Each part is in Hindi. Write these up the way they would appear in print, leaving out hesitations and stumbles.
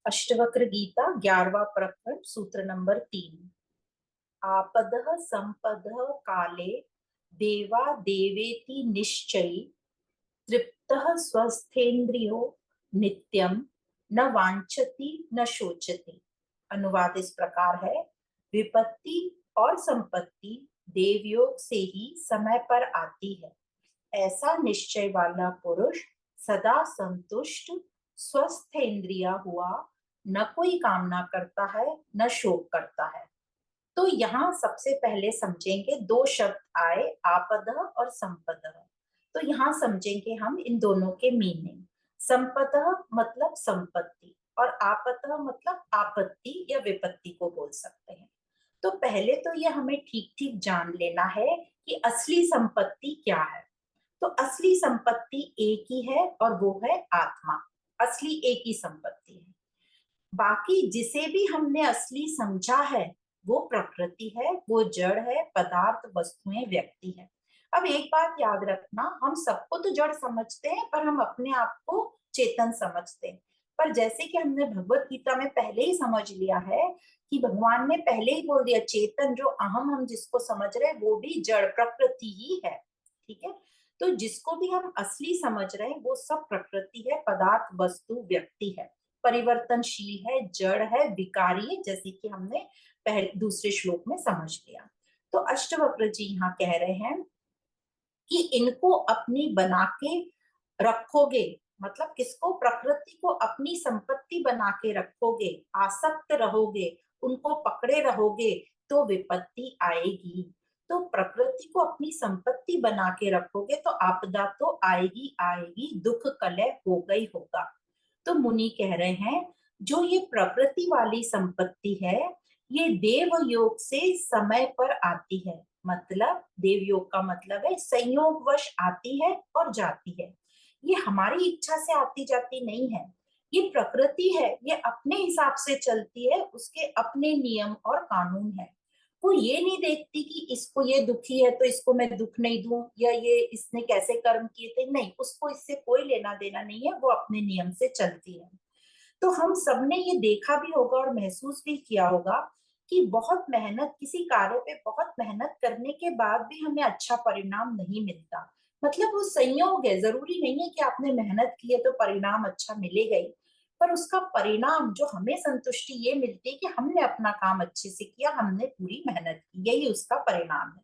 अष्टवक्र गीता 11वां प्रकरण सूत्र नंबर 3। आपदः संपदः काले देवा देवेति निश्चयी तृप्तः स्वस्थेन्द्रियो नित्यम न वांछति न शोचति। अनुवाद इस प्रकार है, विपत्ति और संपत्ति देवयोग से ही समय पर आती है। ऐसा निश्चय वाला पुरुष सदा संतुष्ट स्वस्थ इंद्रिया हुआ न कोई कामना करता है न शोक करता है। तो यहाँ सबसे पहले समझेंगे दो शब्द आए, आपदः और संपदः। तो यहाँ समझेंगे हम इन दोनों के मीनिंग। संपदः मतलब संपत्ति और आपदः मतलब आपत्ति या विपत्ति को बोल सकते हैं। तो पहले तो ये हमें ठीक ठीक जान लेना है कि असली संपत्ति क्या है। तो असली संपत्ति एक ही है और वो है आत्मा। असली एक ही संपत्ति है। बाकी जिसे भी हमने असली समझा है वो प्रकृति है, वो जड़ है, पदार्थ, वस्तुएं, व्यक्ति है। अब एक बात याद रखना, हम सबको तो जड़ समझते हैं पर हम अपने आप को चेतन समझते हैं। पर जैसे कि हमने भगवत गीता में पहले ही समझ लिया है कि भगवान ने पहले ही बोल दिया, चेतन जो अहम हम जिसको समझ रहे हैं वो भी जड़ प्रकृति ही है। ठीक है, तो जिसको भी हम असली समझ रहे हैं वो सब प्रकृति है, पदार्थ, वस्तु, व्यक्ति है, परिवर्तनशील है, जड़ है, विकारी है, जैसे कि हमने पहले दूसरे श्लोक में समझ लिया। तो अष्टवक्र जी यहाँ कह रहे हैं कि इनको अपनी बना के रखोगे, मतलब किसको? प्रकृति को अपनी संपत्ति बना के रखोगे, आसक्त रहोगे, उनको पकड़े रहोगे तो विपत्ति आएगी। तो प्रकृति को अपनी संपत्ति बना के रखोगे तो आपदा तो आएगी आएगी, दुख कलह होगा ही होगा। तो मुनि कह रहे हैं जो ये प्रकृति वाली संपत्ति है ये देव योग से समय पर आती है। मतलब देव योग का मतलब है संयोगवश आती है और जाती है। ये हमारी इच्छा से आती जाती नहीं है। ये प्रकृति है, ये अपने हिसाब से चलती है, उसके अपने नियम और कानून है। वो ये नहीं देखती कि इसको ये दुखी है तो इसको मैं दुख नहीं दूं, या ये इसने कैसे कर्म किए थे, नहीं, उसको इससे कोई लेना देना नहीं है, वो अपने नियम से चलती है। तो हम सबने ये देखा भी होगा और महसूस भी किया होगा कि बहुत मेहनत, किसी कार्य पे बहुत मेहनत करने के बाद भी हमें अच्छा परिणाम नहीं मिलता। मतलब वो संयोग है, जरूरी नहीं है कि आपने मेहनत की है तो परिणाम अच्छा मिलेगा ही, पर उसका परिणाम जो हमें संतुष्टि ये मिलती है कि हमने अपना काम अच्छे से किया, हमने पूरी मेहनत की, यही उसका परिणाम है।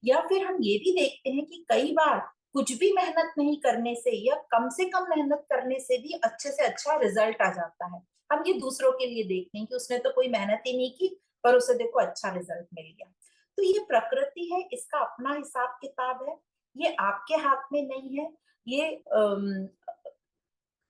या फिर हम ये भी देखते हैं कि कई बार कुछ भी मेहनत नहीं करने से या कम से कम मेहनत करने से भी अच्छे से अच्छा रिजल्ट आ जाता है। हम ये दूसरों के लिए देखते हैं कि उसने तो कोई मेहनत ही नहीं की पर उसे देखो अच्छा रिजल्ट मिल गया। तो ये प्रकृति है, इसका अपना हिसाब किताब है, ये आपके हाथ में नहीं है। ये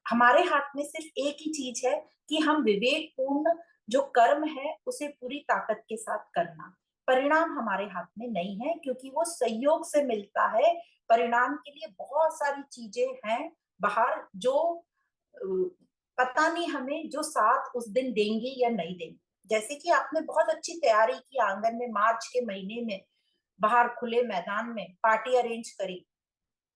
हमारे हाथ में सिर्फ एक ही चीज है कि हम विवेक पूर्ण जो कर्म है उसे पूरी ताकत के साथ करना। परिणाम हमारे हाथ में नहीं है क्योंकि वो संयोग से मिलता है। परिणाम के लिए बहुत सारी चीजें हैं बाहर जो पता नहीं हमें, जो साथ उस दिन देंगे या नहीं देंगे। जैसे कि आपने बहुत अच्छी तैयारी की, आंगन में मार्च के महीने में बाहर खुले मैदान में पार्टी अरेंज करी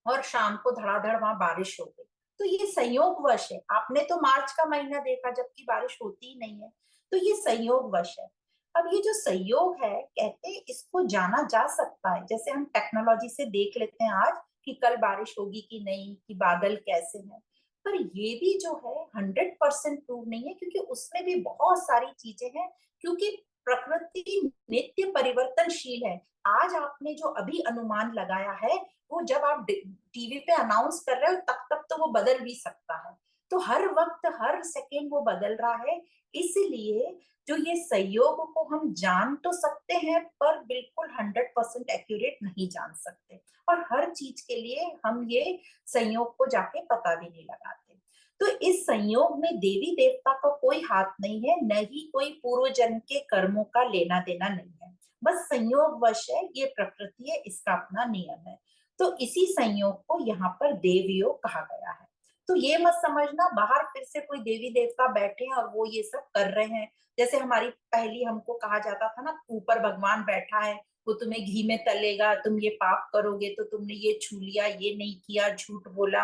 और शाम को धड़ाधड़ वहां बारिश हो गई, तो ये संयोगवश है। आपने तो मार्च का महीना देखा जबकि बारिश होती ही नहीं है, तो ये संयोगवश है। अब ये जो संयोग है, कहते हैं इसको जाना जा सकता है। जैसे हम टेक्नोलॉजी से देख लेते हैं आज कि कल बारिश होगी कि नहीं, कि बादल कैसे हैं, पर ये भी जो है 100% प्रूव नहीं है क्योंकि उसमें भी बहुत सारी चीजें हैं। क्योंकि प्रकृति नित्य परिवर्तनशील है। आज आपने जो अभी अनुमान लगाया है वो जब आप टीवी पे अनाउंस कर रहे हो तब तक तो वो बदल भी सकता है। तो हर वक्त हर सेकेंड वो बदल रहा है। इसलिए जो ये सहयोग को हम जान तो सकते हैं पर बिल्कुल 100% एक्यूरेट नहीं जान सकते, और हर चीज के लिए हम ये संयोग को जाके पता भी नहीं लगाते। तो इस संयोग में देवी देवता का कोई हाथ नहीं है, न ही कोई पूर्व जन्म के कर्मों का लेना देना नहीं है। बस संयोग वश है, ये प्रकृति है, इसका अपना नियम है। तो इसी संयोग को यहाँ पर देवयोग कहा गया है। तो ये मत समझना बाहर फिर से कोई देवी देवता बैठे हैं और वो ये सब कर रहे हैं। जैसे हमारी पहली हमको कहा जाता था ना, ऊपर भगवान बैठा है, वो तुम्हें घी में तलेगा, तुम ये पाप करोगे तो तुमने ये छू लिया, ये नहीं किया, झूठ बोला।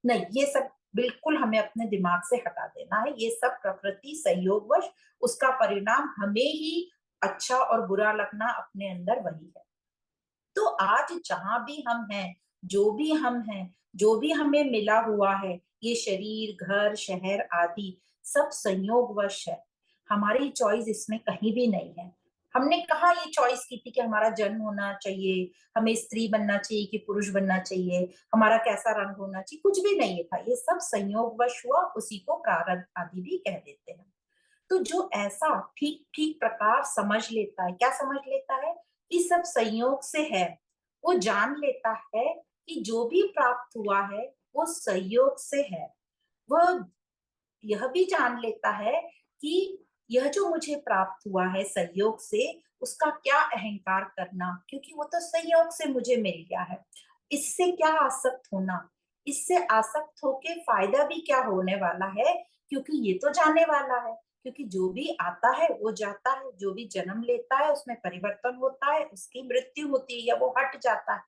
नहीं, ये सब बिल्कुल हमें अपने दिमाग से हटा देना है। ये सब प्रकृति संयोगवश, उसका परिणाम हमें ही अच्छा और बुरा लगना अपने अंदर वही है। तो आज जहां भी हम हैं, जो भी हम हैं, जो भी हमें मिला हुआ है, ये शरीर, घर, शहर आदि सब संयोगवश है। हमारी चॉइस इसमें कहीं भी नहीं है। हमने कहा ये चॉइस की थी कि हमारा जन्म होना चाहिए, हमें स्त्री बनना चाहिए कि पुरुष बनना चाहिए, हमारा कैसा रंग होना चाहिए, कुछ भी नहीं था। ये सब संयोगवश हुआ, उसी को प्रारब्ध आदि भी कह देते हैं। तो जो ऐसा ठीक ठीक प्रकार समझ लेता है, क्या समझ लेता है कि सब संयोग से है, वो जान लेता है कि जो भी प्राप्त हुआ है वो संयोग से है। वह यह भी जान लेता है कि यह जो मुझे प्राप्त हुआ है संयोग से, उसका क्या अहंकार करना, क्योंकि वो तो संयोग से मुझे मिल गया है। इससे क्या आसक्त होना, इससे आसक्त होके फायदा भी क्या होने वाला है, क्योंकि ये तो जाने वाला है। क्योंकि जो भी आता है वो जाता है, जो भी जन्म लेता है उसमें परिवर्तन होता है, उसकी मृत्यु होती है या वो हट जाता है।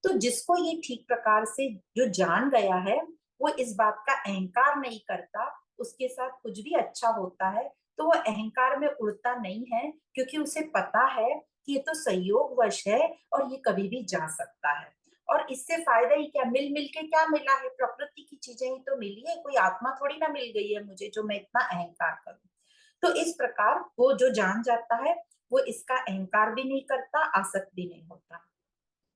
तो जिसको ये ठीक प्रकार से जो जान गया है, वो इस बात का अहंकार नहीं करता, उसके साथ कुछ भी अच्छा होता है तो वो अहंकार में उड़ता नहीं है, क्योंकि उसे पता है कि ये तो संयोगवश है और ये कभी भी जा सकता है। और इससे फायदा ही क्या, मिल मिल के क्या मिला है, प्रकृति की चीजें ही तो मिली है, कोई आत्मा थोड़ी ना मिल गई है मुझे जो मैं इतना अहंकार करूं। तो इस प्रकार वो जो जान जाता है, वो इसका अहंकार भी नहीं करता, आसक्त भी नहीं होता।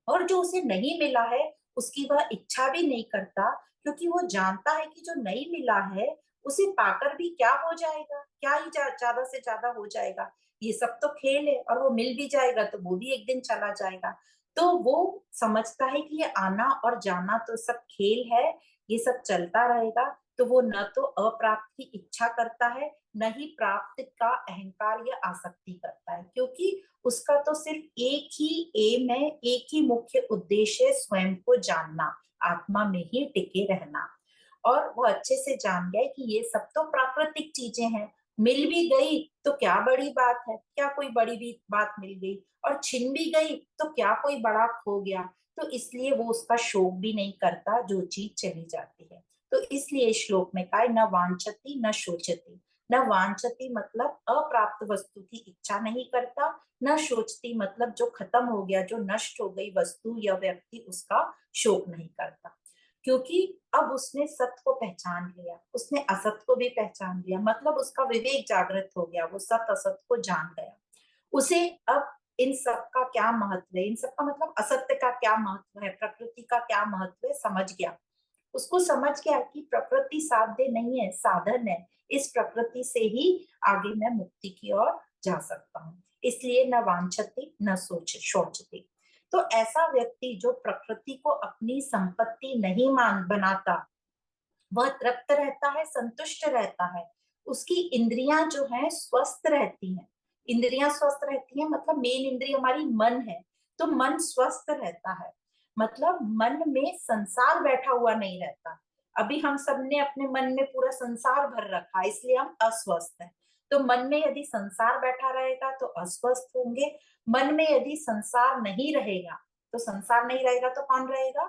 और जो उसे नहीं मिला है उसकी वह इच्छा भी नहीं करता, क्योंकि वो जानता है कि जो नहीं मिला है उसे पाकर भी क्या हो जाएगा, क्या ही ज्यादा से ज्यादा हो जाएगा। ये सब तो खेल है, और वो मिल भी जाएगा तो वो भी एक दिन चला जाएगा। तो वो समझता है कि ये आना और जाना तो सब खेल है, ये सब चलता रहेगा। तो वो न तो अप्राप्त की इच्छा करता है, न ही प्राप्त का अहंकार या आसक्ति करता है, क्योंकि उसका तो सिर्फ एक ही एम है, एक ही मुख्य उद्देश्य है, स्वयं को जानना, आत्मा में ही टिके रहना। और वो अच्छे से जान गए कि ये सब तो प्राकृतिक चीजें हैं, मिल भी गई तो क्या बड़ी बात है, क्या कोई बड़ी भी बात मिल गई, और छिन भी गई तो क्या कोई बड़ा खो गया। तो इसलिए वो उसका शोक भी नहीं करता जो चीज चली जाती है। तो इसलिए श्लोक में कहा न वांछति न शोचति। न वांछति मतलब अप्राप्त वस्तु की इच्छा नहीं करता, न शोचती मतलब जो खत्म हो गया, जो नष्ट हो गई वस्तु या व्यक्ति, उसका शोक नहीं करता। क्योंकि अब उसने सत्य को पहचान लिया, उसने असत को भी पहचान लिया, मतलब उसका विवेक जागृत हो गया, वो सत्य असत को जान गया। उसे अब इन सब का क्या महत्व है, इन सब का मतलब असत्य का क्या महत्व है, प्रकृति का क्या महत्व है, समझ गया। उसको समझ गया कि प्रकृति साध्य नहीं है, साधन है। इस प्रकृति से ही आगे मैं मुक्ति की ओर जा सकता हूँ। इसलिए न वांछति न सोच शोचती। तो ऐसा व्यक्ति जो प्रकृति को अपनी संपत्ति नहीं मान बनाता, वह तृप्त रहता है, संतुष्ट रहता है। उसकी इंद्रियां जो है स्वस्थ रहती हैं। इंद्रियां स्वस्थ रहती हैं मतलब मेन इंद्रिय हमारी मन है, तो मन स्वस्थ रहता है। मतलब मन में संसार बैठा हुआ नहीं रहता। अभी हम सब ने अपने मन में पूरा संसार भर रखा है, इसलिए हम अस्वस्थ हैं। तो मन में यदि संसार बैठा रहेगा तो अस्वस्थ होंगे। मन में यदि संसार नहीं रहेगा, तो संसार नहीं रहेगा तो कौन रहेगा,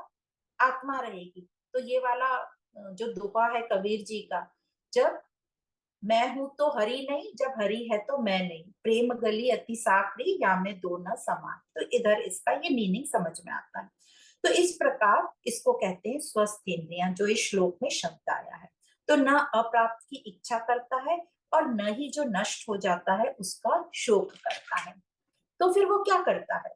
आत्मा रहेगी। तो ये वाला जो दोहा है कबीर जी का, जब मैं हूं तो हरि नहीं, जब हरि है तो मैं नहीं, प्रेम गली अति साकरी या में दो न समान। तो इधर इसका ये मीनिंग समझ में आता है। तो इस प्रकार इसको कहते हैं स्वस्थ इंद्रियां, जो इस श्लोक में शब्द आया है। तो न अप्राप्त की इच्छा करता है, और न ही जो नष्ट हो जाता है उसका शोक करता है। तो फिर वो क्या करता है,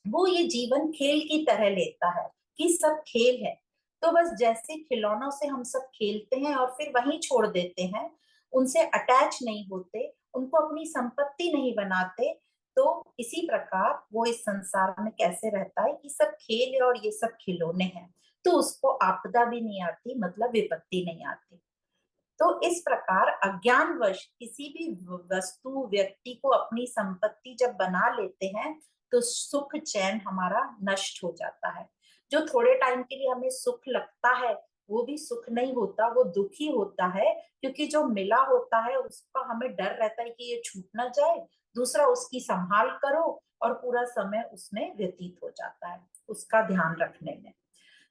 वो ये जीवन खेल की तरह लेता है कि सब खेल है। तो बस जैसे खिलौनों से हम सब खेलते हैं और फिर वहीं छोड़ देते हैं, उनसे अटैच नहीं होते, उनको अपनी संपत्ति नहीं बनाते, तो इसी प्रकार वो इस संसार में कैसे रहता है कि सब खेल है और ये सब खिलौने हैं। तो उसको आपदा भी नहीं आती, मतलब विपत्ति नहीं आती। तो इस प्रकार अज्ञानवश किसी भी वस्तु व्यक्ति को अपनी संपत्ति जब बना लेते हैं, तो सुख चैन हमारा नष्ट हो जाता है। जो थोड़े टाइम के लिए हमें सुख लगता है, वो भी सुख नहीं होता, वो दुख ही होता है। क्योंकि जो मिला होता है उसका हमें डर रहता है कि ये छूट ना जाए, दूसरा उसकी संभाल करो, और पूरा समय उसमें व्यतीत हो जाता है उसका ध्यान रखने में।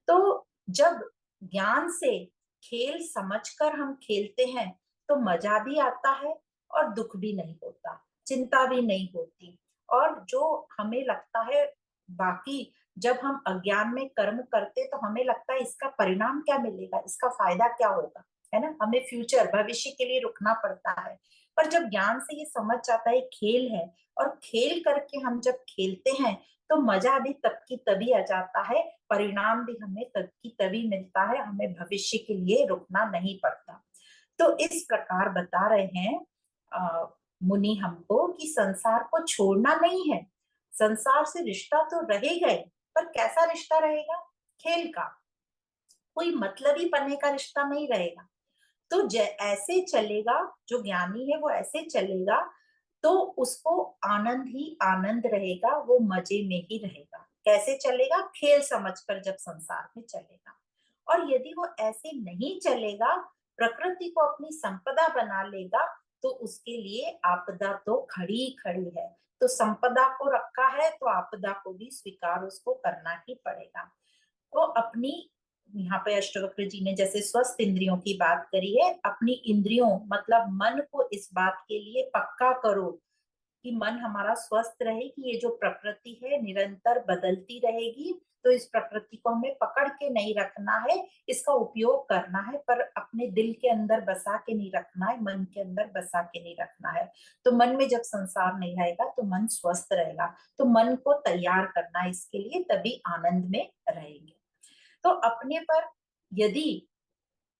तो जब ज्ञान से खेल समझकर हम खेलते हैं तो मजा भी आता है और दुख भी नहीं होता, चिंता भी नहीं होती। और जो हमें लगता है बाकी, जब हम अज्ञान में कर्म करते तो हमें लगता है इसका परिणाम क्या मिलेगा, इसका फायदा क्या होगा, है ना, हमें फ्यूचर भविष्य के लिए रुकना पड़ता है। पर जब ज्ञान से ये समझ जाता है खेल है, और खेल करके हम जब खेलते हैं तो मजा भी तब की तभी आ जाता है, परिणाम भी हमें तब की तभी मिलता है, हमें भविष्य के लिए रुकना नहीं पड़ता। तो इस प्रकार बता रहे हैं अ, मुनि हमको कि संसार को छोड़ना नहीं है, संसार से रिश्ता तो रहेगा ही, पर कैसा रिश्ता रहेगा, खेल का, कोई मतलबी पन्ने का रिश्ता नहीं रहेगा। तो ऐसे चलेगा, जो ज्ञानी है वो ऐसे चलेगा, तो उसको आनंद ही आनंद रहेगा, वो मजे में ही रहेगा। कैसे चलेगा, खेल समझकर जब संसार में चलेगा। और यदि वो ऐसे नहीं चलेगा, प्रकृति को अपनी संपदा बना लेगा, तो उसके लिए आपदा तो खड़ी खड़ी है। तो संपदा को रखा है तो आपदा को भी स्वीकार उसको करना ही पड़ेगा। तो अपनी, यहाँ पे अष्टवक्र जी ने जैसे स्वस्थ इंद्रियों की बात करी है, अपनी इंद्रियों मतलब मन को इस बात के लिए पक्का करो कि मन हमारा स्वस्थ रहे, कि ये जो प्रकृति है निरंतर बदलती रहेगी, तो इस प्रकृति को हमें पकड़ के नहीं रखना है, इसका उपयोग करना है, पर अपने दिल के अंदर बसा के नहीं रखना है, मन के अंदर बसा के नहीं रखना है। तो मन में जब संसार नहीं रहेगा तो मन स्वस्थ रहेगा। तो मन को तैयार करना है इसके लिए, तभी आनंद में रहेंगे। तो अपने पर यदि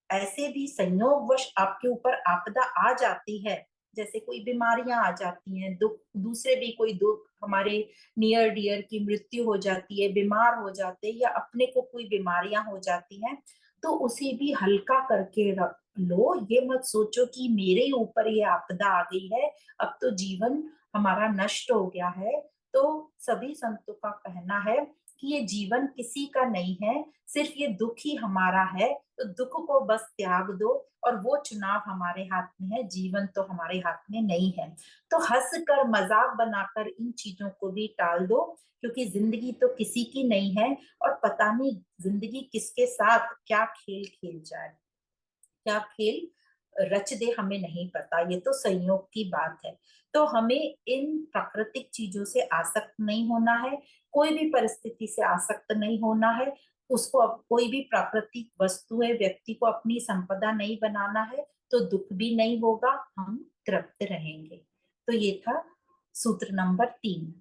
ऐसे भी संयोगवश आपके ऊपर आपदा आ जाती है, जैसे कोई बीमारियां आ जाती हैं, दुख, दूसरे भी कोई दुख, हमारे नियर डियर की मृत्यु हो जाती है, बीमार हो जाते हैं, या अपने को कोई बीमारियां हो जाती हैं, तो उसे भी हल्का करके रख लो। ये मत सोचो कि मेरे ऊपर ये आपदा आ गई है, अब तो जीवन हमारा नष्ट हो गया है। तो सभी संतों का कहना है कि ये जीवन किसी का नहीं है, सिर्फ ये दुख ही हमारा है। तो दुख को बस त्याग दो, और वो चुनाव हमारे हाथ में है, जीवन तो हमारे हाथ में नहीं है। तो हंस कर मजाक बनाकर इन चीजों को भी टाल दो, क्योंकि जिंदगी तो किसी की नहीं है, और पता नहीं जिंदगी किसके साथ क्या खेल खेल जाए, क्या खेल रच दे, हमें नहीं पता, ये तो संयोग की बात है। तो हमें इन प्राकृतिक चीजों से आसक्त नहीं होना है, कोई भी परिस्थिति से आसक्त नहीं होना है, उसको अब कोई भी प्राकृतिक वस्तु है, व्यक्ति को अपनी संपदा नहीं बनाना है, तो दुख भी नहीं होगा, हम तृप्त रहेंगे। तो ये था सूत्र नंबर 3।